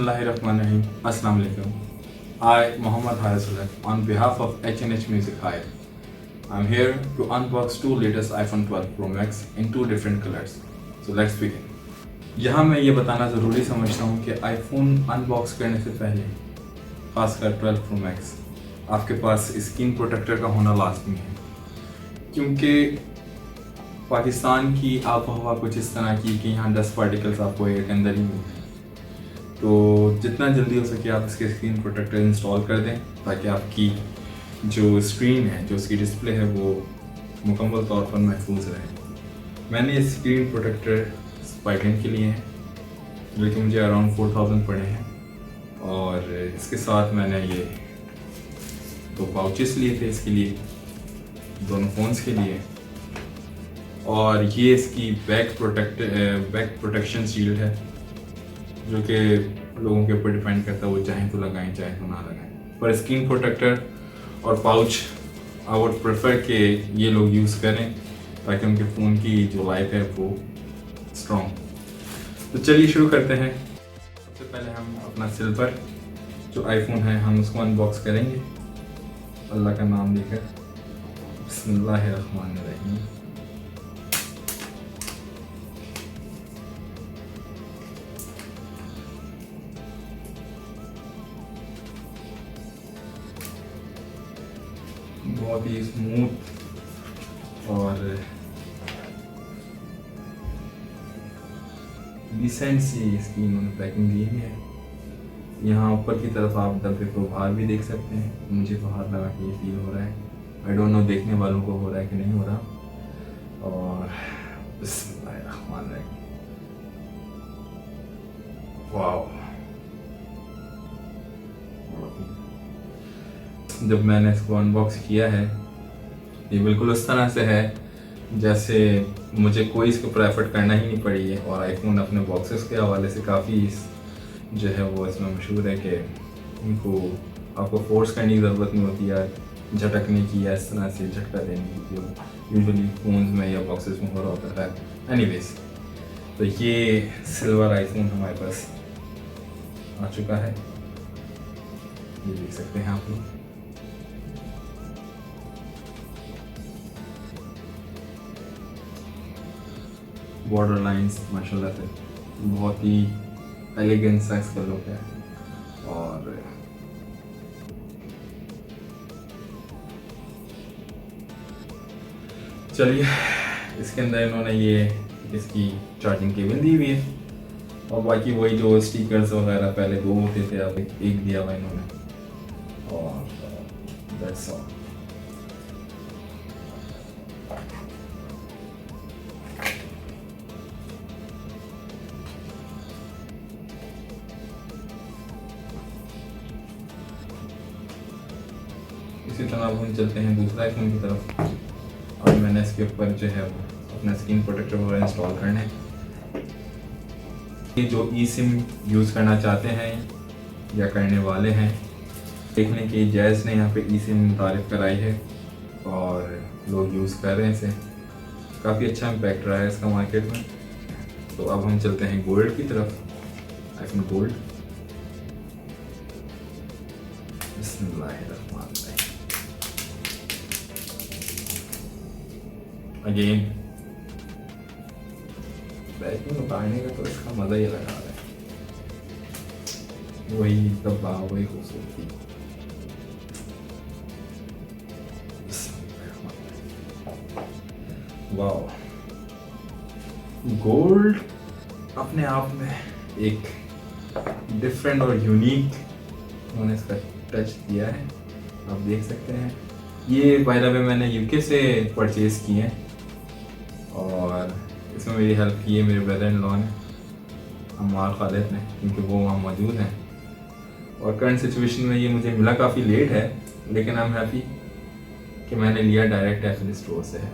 Bismillahirrahmanirrahim. Assalamu alaikum. I, Muhammad Hive, on behalf of H&H Music Hive, I'm here to unbox two latest iPhone 12 Pro Max in two different colors. So let's begin. यहाँ मैं ये बताना ज़रूरी समझता हूँ कि iPhone unbox करने से पहले खासकर 12 Pro Max आपके पास स्क्रीन प्रोटेक्टर का होना लाजमी है, क्योंकि पाकिस्तान की आबोहवा कुछ इस तरह की कि यहाँ डस्ट पार्टिकल्स आपको एयर के अंदर ही मिलते हैं। तो जितना जल्दी हो सके आप इसके स्क्रीन प्रोटेक्टर इंस्टॉल कर दें ताकि आपकी जो स्क्रीन है, जो उसकी डिस्प्ले है, वो मुकम्मल तौर पर महफूज रहे। मैंने ये स्क्रीन प्रोटेक्टर स्पाइडन के लिए हैं जो कि मुझे अराउंड 4000 पड़े हैं, और इसके साथ मैंने ये दो पाउचेस लिए थे इसके लिए, दोनों फ़ोन्स के लिए, और ये इसकी बैक प्रोटेक्शन शील्ड है जो कि लोगों के ऊपर डिपेंड करता है, वो चाहें तो लगाएं चाहें तो ना लगाएं। पर स्क्रीन प्रोटेक्टर और पाउच आई वुड प्रेफर कि ये लोग यूज़ करें ताकि उनके फ़ोन की जो लाइफ है वो स्ट्रॉन्ग। तो चलिए शुरू करते हैं। सबसे पहले हम अपना सिल्वर जो आईफोन है हम उसको अनबॉक्स करेंगे अल्लाह का नाम लेकर। बिस्मिल्लाहिर्रहमानिर्रहीम। बहुत ही स्मूथ और डिसेंट सी इसकी इन्होंने पैकिंग दी है। यहाँ ऊपर की तरफ आप डब्बे को बाहर भी देख सकते हैं। मुझे तो हाथ लगा के ये फील हो रहा है, आई डोंट नो देखने वालों को हो रहा है कि नहीं हो रहा। और बिस्मिल्लाहिर्रहमानिर्रहीम, वाओ। जब मैंने इसको अनबॉक्स किया है ये बिल्कुल उस तरह से है जैसे मुझे कोई इसके ऊपर एफर्ट करना ही नहीं पड़ी है। और आईफोन अपने बॉक्सेस के हवाले से काफ़ी जो है वो इसमें मशहूर है कि इनको आपको फोर्स करने की ज़रूरत नहीं होती या झटकने की या इस तरह से झटका देने की जो यूजुअली फ़ोन्स में या बॉक्सेस में हो रहा होता है। एनीवेज, तो ये सिल्वर आईफोन हमारे पास आ चुका है, ये देख सकते हैं आप लोग। बॉर्डर लाइंस माशाल्लाह से बहुत ही एलिगेंट सा इसका लुक है। और चलिए, इसके अंदर इन्होंने ये इसकी चार्जिंग केबल दी हुई है, और बाकी वही जो स्टिकर्स वगैरह पहले दो होते थे अब एक दिया हुआ इन्होंने, और दैट्स ऑल। इसी तरह अब हम चलते हैं दूसरा आईफोन की तरफ, और मैंने इसके ऊपर जो है वो अपना स्क्रीन प्रोटेक्टर वगैरह इंस्टॉल करना है। ये जो ई सिम यूज़ करना चाहते हैं या करने वाले हैं, देखने की जैज़ ने यहाँ पे ई सिम तारीफ कराई है और लोग यूज़ कर रहे हैं इसे, काफ़ी अच्छा इम्पैक्ट रहा है इसका मार्केट में। तो अब हम चलते हैं गोल्ड की तरफ, आईफोन गोल्ड। बिस्मिल्लाहिर्रहमानिर्रहीम। अगेन पैकिंग उतारने का तो इसका मज़ा ही लगा रहा है, वही डब्बा वही खूबसूरती। वाओ, गोल्ड अपने आप में एक डिफरेंट और यूनिक उन्होंने इसका टच दिया है, आप देख सकते हैं। ये बाय द वे मैंने यूके से परचेज़ किए हैं, और इसमें मेरी हेल्प की है मेरे ब्रदर इन लॉ ने, अम्मार खालिद ने, क्योंकि वो वहाँ मौजूद हैं। और करंट सिचुएशन में ये मुझे मिला काफ़ी लेट है, लेकिन आई एम हैप्पी कि मैंने लिया डायरेक्ट एप्पल स्टोर से है।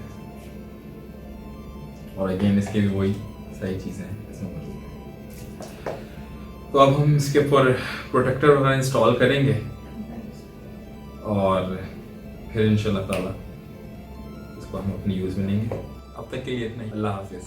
और अगेन इसके भी वही सही चीज़ें इसमें मौजूद हैं। तो अब हम इसके ऊपर प्रोटेक्टर वगैरह इंस्टॉल करेंगे और फिर इंशाल्लाह ताला इसको हम अपनी यूज़ में लेंगे। अब तक के लिए इतना ही, अल्लाह हाफिज़।